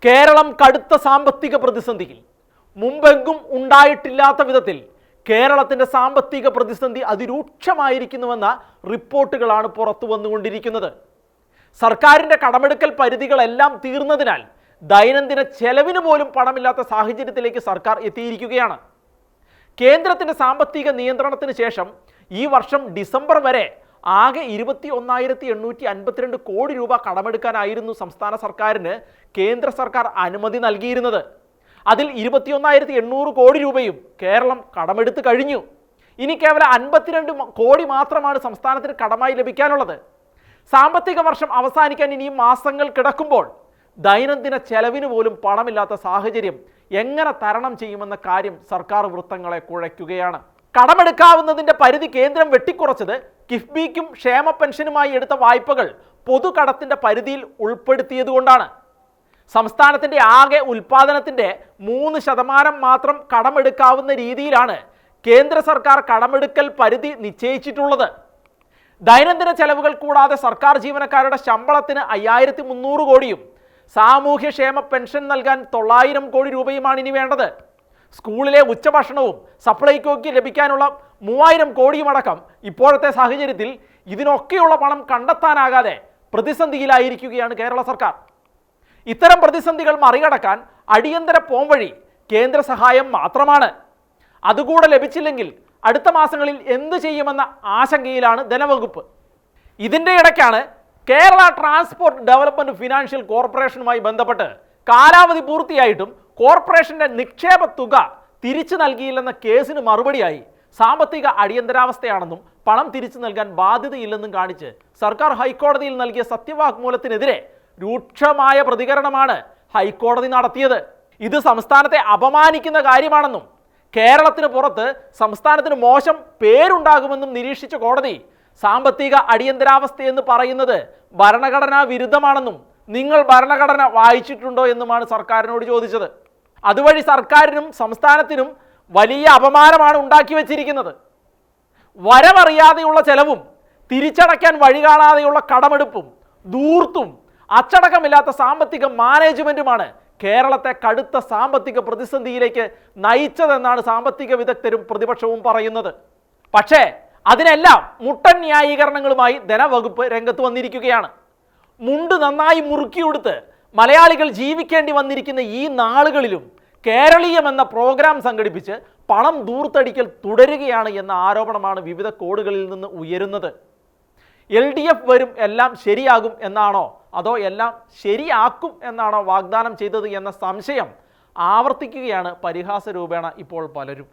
കേരളം കടുത്ത സാമ്പത്തിക പ്രതിസന്ധിയിൽ. മുമ്പെങ്കും ഉണ്ടായിട്ടില്ലാത്ത വിധത്തിൽ കേരളത്തിൻ്റെ സാമ്പത്തിക പ്രതിസന്ധി അതിരൂക്ഷമായിരിക്കുന്നുവെന്ന റിപ്പോർട്ടുകളാണ് പുറത്തു വന്നുകൊണ്ടിരിക്കുന്നത്. സർക്കാരിൻ്റെ കടമെടുക്കൽ പരിധികളെല്ലാം തീർന്നതിനാൽ ദൈനംദിന ചെലവിന് പോലും പണമില്ലാത്ത സാഹചര്യത്തിലേക്ക് സർക്കാർ എത്തിയിരിക്കുകയാണ്. കേന്ദ്രത്തിൻ്റെ സാമ്പത്തിക നിയന്ത്രണത്തിന് ശേഷം ഈ വർഷം ഡിസംബർ വരെ ആകെ 21,852 കോടി രൂപ കടമെടുക്കാനായിരുന്നു സംസ്ഥാന സർക്കാരിന് കേന്ദ്ര സർക്കാർ അനുമതി നൽകിയിരുന്നത്. അതിൽ 21,800 കോടി രൂപയും കേരളം കടമെടുത്ത് കഴിഞ്ഞു. ഇനി കേവലം 52 കോടി മാത്രമാണ് സംസ്ഥാനത്തിന് കടമായി ലഭിക്കാനുള്ളത്. സാമ്പത്തിക വർഷം അവസാനിക്കാൻ ഇനിയും മാസങ്ങൾ കിടക്കുമ്പോൾ ദൈനംദിന ചെലവിന് പോലും പണമില്ലാത്ത സാഹചര്യം എങ്ങനെ തരണം ചെയ്യുമെന്ന കാര്യം സർക്കാർ വൃത്തങ്ങളെ കുഴയ്ക്കുകയാണ്. കടമെടുക്കാവുന്നതിൻ്റെ പരിധി കേന്ദ്രം വെട്ടിക്കുറച്ചത് കിഫ്ബിക്കും ക്ഷേമ പെൻഷനുമായി എടുത്ത വായ്പകൾ പൊതുകടത്തിൻ്റെ പരിധിയിൽ ഉൾപ്പെടുത്തിയതുകൊണ്ടാണ്. സംസ്ഥാനത്തിൻ്റെ ആകെ ഉൽപ്പാദനത്തിൻ്റെ 3% മാത്രം കടമെടുക്കാവുന്ന രീതിയിലാണ് കേന്ദ്ര സർക്കാർ കടമെടുക്കൽ പരിധി നിശ്ചയിച്ചിട്ടുള്ളത്. ദൈനംദിന ചെലവുകൾ കൂടാതെ സർക്കാർ ജീവനക്കാരുടെ ശമ്പളത്തിന് 5,300 കോടിയും സാമൂഹ്യക്ഷേമ പെൻഷൻ നൽകാൻ 900 കോടി രൂപയുമാണ് ഇനി വേണ്ടത്. സ്കൂളിലെ ഉച്ചഭക്ഷണവും സപ്ലൈകോയ്ക്ക് ലഭിക്കാനുള്ള 3,000 കോടിയുമടക്കം ഇപ്പോഴത്തെ സാഹചര്യത്തിൽ ഇതിനൊക്കെയുള്ള പണം കണ്ടെത്താനാകാതെ പ്രതിസന്ധിയിലായിരിക്കുകയാണ് കേരള സർക്കാർ. ഇത്തരം പ്രതിസന്ധികൾ മറികടക്കാൻ അടിയന്തര പോംവഴി കേന്ദ്ര സഹായം മാത്രമാണ്. അതുകൂടെ ലഭിച്ചില്ലെങ്കിൽ അടുത്ത മാസങ്ങളിൽ എന്ത് ചെയ്യുമെന്ന ആശങ്കയിലാണ് ധനവകുപ്പ്. ഇതിൻ്റെ ഇടയ്ക്കാണ് കേരള ട്രാൻസ്പോർട്ട് ഡെവലപ്മെൻറ്റ് ഫിനാൻഷ്യൽ കോർപ്പറേഷനുമായി ബന്ധപ്പെട്ട് കാലാവധി പൂർത്തിയായിട്ടും കോർപ്പറേഷൻ്റെ നിക്ഷേപ തുക തിരിച്ചു നൽകിയില്ലെന്ന കേസിന് മറുപടിയായി സാമ്പത്തിക അടിയന്തരാവസ്ഥയാണെന്നും പണം തിരിച്ചു നൽകാൻ ബാധ്യതയില്ലെന്നും കാണിച്ച് സർക്കാർ ഹൈക്കോടതിയിൽ നൽകിയ സത്യവാങ്മൂലത്തിനെതിരെ രൂക്ഷമായ പ്രതികരണമാണ് ഹൈക്കോടതി നടത്തിയത്. ഇത് സംസ്ഥാനത്തെ അപമാനിക്കുന്ന കാര്യമാണെന്നും കേരളത്തിന് പുറത്ത് സംസ്ഥാനത്തിന് മോശം പേരുണ്ടാകുമെന്നും നിരീക്ഷിച്ച കോടതി സാമ്പത്തിക അടിയന്തരാവസ്ഥയെന്ന് പറയുന്നത് ഭരണഘടനാ വിരുദ്ധമാണെന്നും നിങ്ങൾ ഭരണഘടന വായിച്ചിട്ടുണ്ടോ എന്നുമാണ് സർക്കാരിനോട് ചോദിച്ചത്. അതുവഴി സർക്കാരിനും സംസ്ഥാനത്തിനും വലിയ അപമാനമാണ് ഉണ്ടാക്കി വച്ചിരിക്കുന്നത്. വരവറിയാതെയുള്ള ചെലവും തിരിച്ചടയ്ക്കാൻ വഴി കാണാതെയുള്ള കടമെടുപ്പും ധൂർത്തും അച്ചടക്കമില്ലാത്ത സാമ്പത്തിക മാനേജ്മെൻറ്റുമാണ് കേരളത്തെ കടുത്ത സാമ്പത്തിക പ്രതിസന്ധിയിലേക്ക് നയിച്ചതെന്നാണ് സാമ്പത്തിക വിദഗ്ധരും പ്രതിപക്ഷവും പറയുന്നത്. പക്ഷേ അതിനെല്ലാം മുട്ടൻ ന്യായീകരണങ്ങളുമായി ധനവകുപ്പ് രംഗത്ത് വന്നിരിക്കുകയാണ്. മുണ്ട് നന്നായി മുറുക്കിയെടുത്ത് മലയാളികൾ ജീവിക്കേണ്ടി വന്നിരിക്കുന്ന ഈ നാളുകളിലും കേരളീയം എന്ന പ്രോഗ്രാം സംഘടിപ്പിച്ച് പണം ദൂർത്തടിക്കൽ തുടരുകയാണ് എന്ന ആരോപണമാണ് വിവിധ കോണുകളിൽ നിന്ന് ഉയരുന്നത്. LDF വരും എല്ലാം ശരിയാകും എന്നാണോ അതോ എല്ലാം ശരിയാക്കും എന്നാണോ വാഗ്ദാനം ചെയ്തത് എന്ന സംശയം ആവർത്തിക്കുകയാണ് പരിഹാസ രൂപേണ ഇപ്പോൾ പലരും.